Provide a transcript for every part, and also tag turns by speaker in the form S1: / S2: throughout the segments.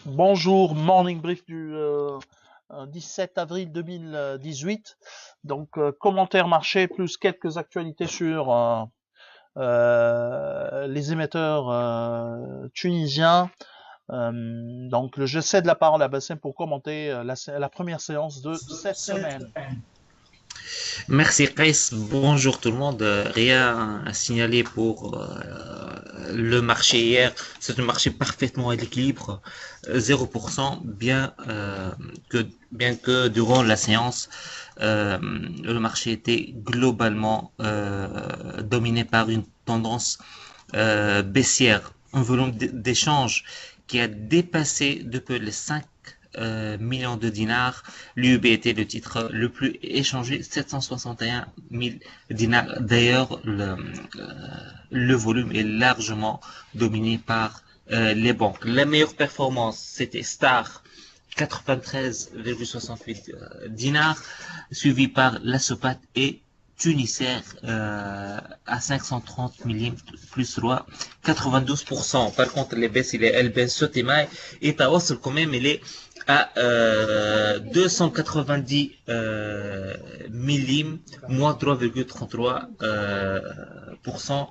S1: Bonjour, morning brief du 17 avril 2018. Donc, commentaire marché plus quelques actualités sur les émetteurs tunisiens. Donc, je cède la parole à Bassem pour commenter la première séance de cette semaine.
S2: Merci Kais, bonjour tout le monde. Rien à signaler pour le marché hier. C'est un marché parfaitement à l'équilibre, 0%, bien que durant la séance, le marché était globalement dominé par une tendance baissière, un volume d'échange qui a dépassé depuis les 5 millions de dinars. L'UB était le titre le plus échangé, 761 000 dinars. D'ailleurs, le volume est largement dominé par les banques. La meilleure performance, c'était Star, 93,68 dinars, suivi par la Sopat et Tunisair à 530 millimètres plus 3, 92%. Par contre, les baisses, il est Elben Sotimai et Tawasul quand même, il est à 290 millimètres, moins 3,33%.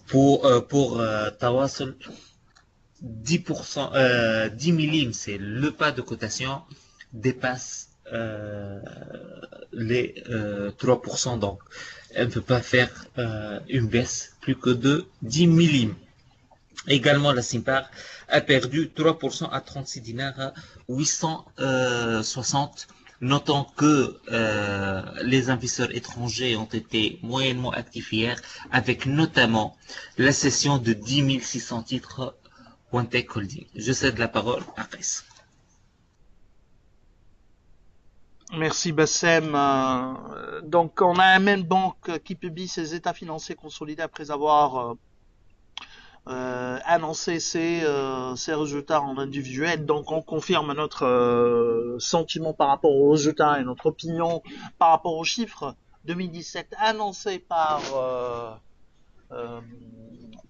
S2: Pour Tawasul, 10%, 10 millimètres, c'est le pas de cotation, dépasse les 3%. Donc, elle ne peut pas faire une baisse plus que de 10 millimètres. Également, la Simpar a perdu 3% à 36 dinars à 860. Notons que les investisseurs étrangers ont été moyennement actifs hier, avec notamment la cession de 10 600 titres OneTech Holding. Je cède la parole à Chris.
S1: Merci Bassem. Donc, on a un même banque qui publie ses états financiers consolidés après avoir annoncer ses résultats en individuel. Donc on confirme notre sentiment par rapport aux résultats et notre opinion par rapport aux chiffres 2017 annoncés par euh,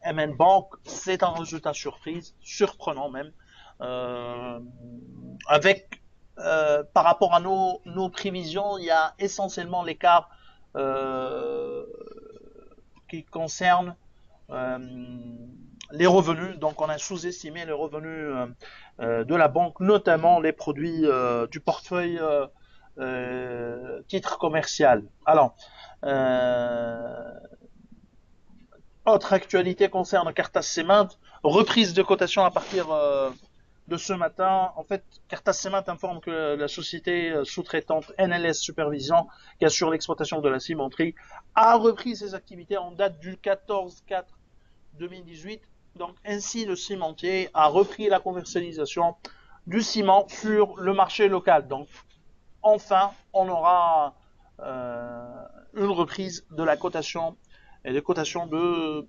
S1: MN Bank. C'est un résultat surprise, surprenant même, euh, avec par rapport à nos prévisions, il y a essentiellement l'écart qui concerne euh, les revenus. Donc, on a sous-estimé les revenus de la banque, notamment les produits du portefeuille titre commercial. Alors, autre actualité concerne Cartas Cement, reprise de cotation à partir de ce matin. En fait, Cartas Cement informe que la société sous-traitante NLS Supervision, qui assure l'exploitation de la cimenterie, a repris ses activités en date du 14/4 2018. Donc ainsi, le cimentier a repris la commercialisation du ciment sur le marché local. Donc enfin, on aura une reprise de la cotation et des cotations de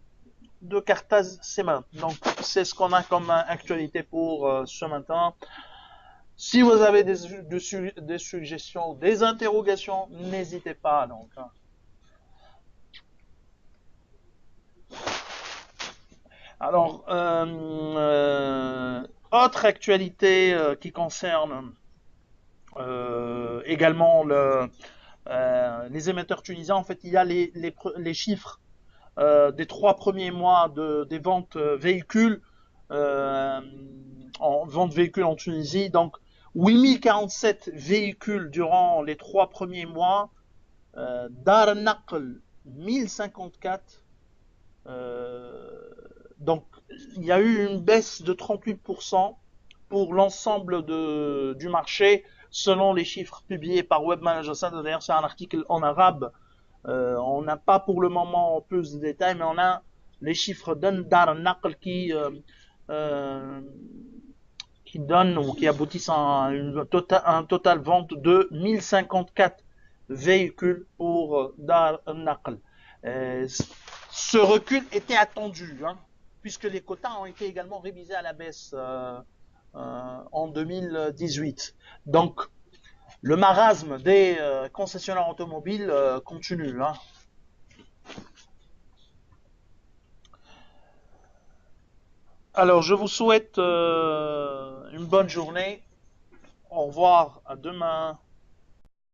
S1: Cartaz Cement. Donc c'est ce qu'on a comme actualité pour ce matin. Si vous avez des suggestions, des interrogations, n'hésitez pas. Donc, alors, autre actualité qui concerne également les émetteurs tunisiens. En fait, il y a les chiffres des 3 premiers mois des ventes véhicules euh, en vente véhicules en Tunisie. Donc, 8047 véhicules durant les 3 premiers mois. Dar Naql, 1054. Donc, il y a eu une baisse de 38% pour l'ensemble du marché, selon les chiffres publiés par Webmanager Center. D'ailleurs, c'est un article en arabe. On n'a pas pour le moment plus de détails, mais on a les chiffres d'Andar Naql euh, qui donnent ou qui aboutissent à un total vente de 1054 véhicules pour Dar Naql. Euh, Ce recul était attendu, hein, puisque les quotas ont été également révisés à la baisse en 2018. Donc, le marasme des concessionnaires automobiles continue. Hein. Alors, je vous souhaite une bonne journée. Au revoir, à demain.